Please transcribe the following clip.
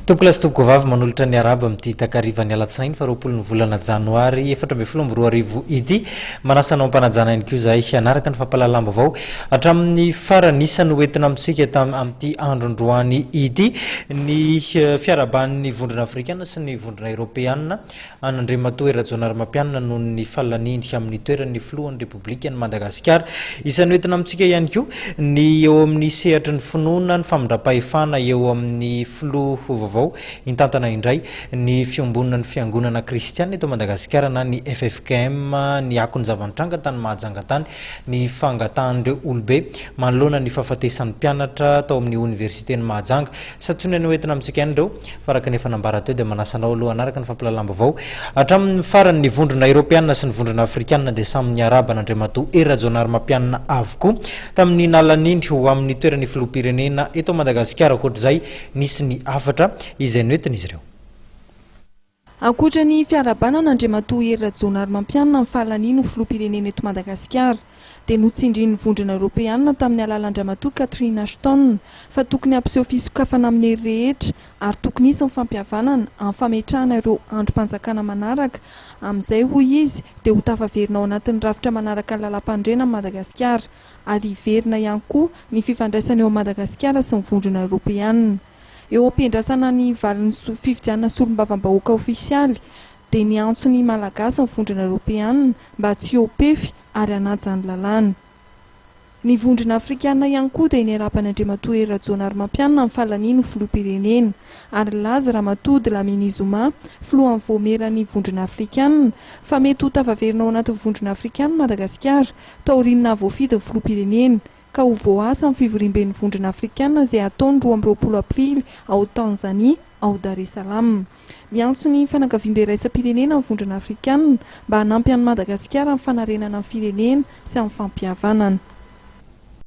Tompoko lasy tompoko vavy manolotra ny araba amin'ity takarivany alatsinainy fa 20 ny volana janoary 2024 ity manasanao ampanajana ihany koa zahay hianaraka ny fampalalam-baovao hatramin'ny faranisany hoentina amintsika amin'ity androndroany ity ny fiaraban'ny vondrona afrikana sy ny vondrona eropeanina anandrimatoa erajonary-mampianina noho ny falaniny amin'ny toeran'ny filohan'ny republika ny Madagasikara isan'ny hoentina amintsika ihany koa ny eo amin'ny sehatry ny finoana ny famindram-pahefana eo amin'ny filoha intantana indray ny fiombonana ny fiangonana kristianina eto Madagasikara na ny FFKM ny akony zavantranga tany Mahajanga-tany ny fangatahan'ireo olobe manoloana ny fahafatesan'ny mpianatra tao amin'ny université ny Mahajanga satsony ny hoentina amintsika ihany ireo faraka nefa nambara teo dia manasanao aloha anaraka ny fampalalam-baovao hatramin'ny farany ny vondrona eropeanina sy ny vondrona afrikanina dia samy niaraba nandriamatoa erajonary-mampianina avokoa tamin'ny nalan'iny ho amin'ny toeran'ny filoham-pirenena eto Madagasikara akoatr'izay nisy ny afatra izay noentina izy ireo. Ankoatra ny fiarabana nandriamatoa erajonary-mampianina ny fahalaniny ho filoham-pirenena eto Madagasikara dia notsindrin'ny vondrona eropeanina tamin'ny alalan-dramatoa Catherine Ashton fa tokony hampiseho fisokafana amin'ny rehetra ary tokony isy ny fampihavanana amin'ny fametrahana ireo androm-panjakana manaraka amin'izay hoy izy dia ho tafaverina ao anatin'ny rafitra manaraka ny lalam-pandrena Madagasikara ary hiverina ihany koa ny fifandraisana eo Madagasikara sy ny vondrona eropeanina. Eo ampiandrasana ny valin'ny fifidianana solombavam-bahoaka ofisialy dia ny antso ny malagasy ny vondrona eropeanina mba tsy ho pefy ary hanaja ny lalàna. Ny vondrona afrikanina ihany koa dia niarapan'andriamatoa erajonary-mampianina amin'ny fahalaniny ho filoham-pirenena ary laza Ramatoa Dlamini Zuma filohan'ny voameran'ny vondrona afrikanina fa mety ho tafaverina ao anatin'ny vondrona afrikanina Madagasikara taoriana voafidy ny filoham-pirenena ka ho voasa amin'ny fivorimben'ny vondrona afrikanina izay ataony 20 aprily ao Tanzania ao Dar es Salaam. Miantso ny fanankaviam-be raisam-pirenena amin'ny vondrona afrikanina mba hanampy an'i Madagasikara amin'ny fanarenana ny firenena sy amin'ny fampihavanana.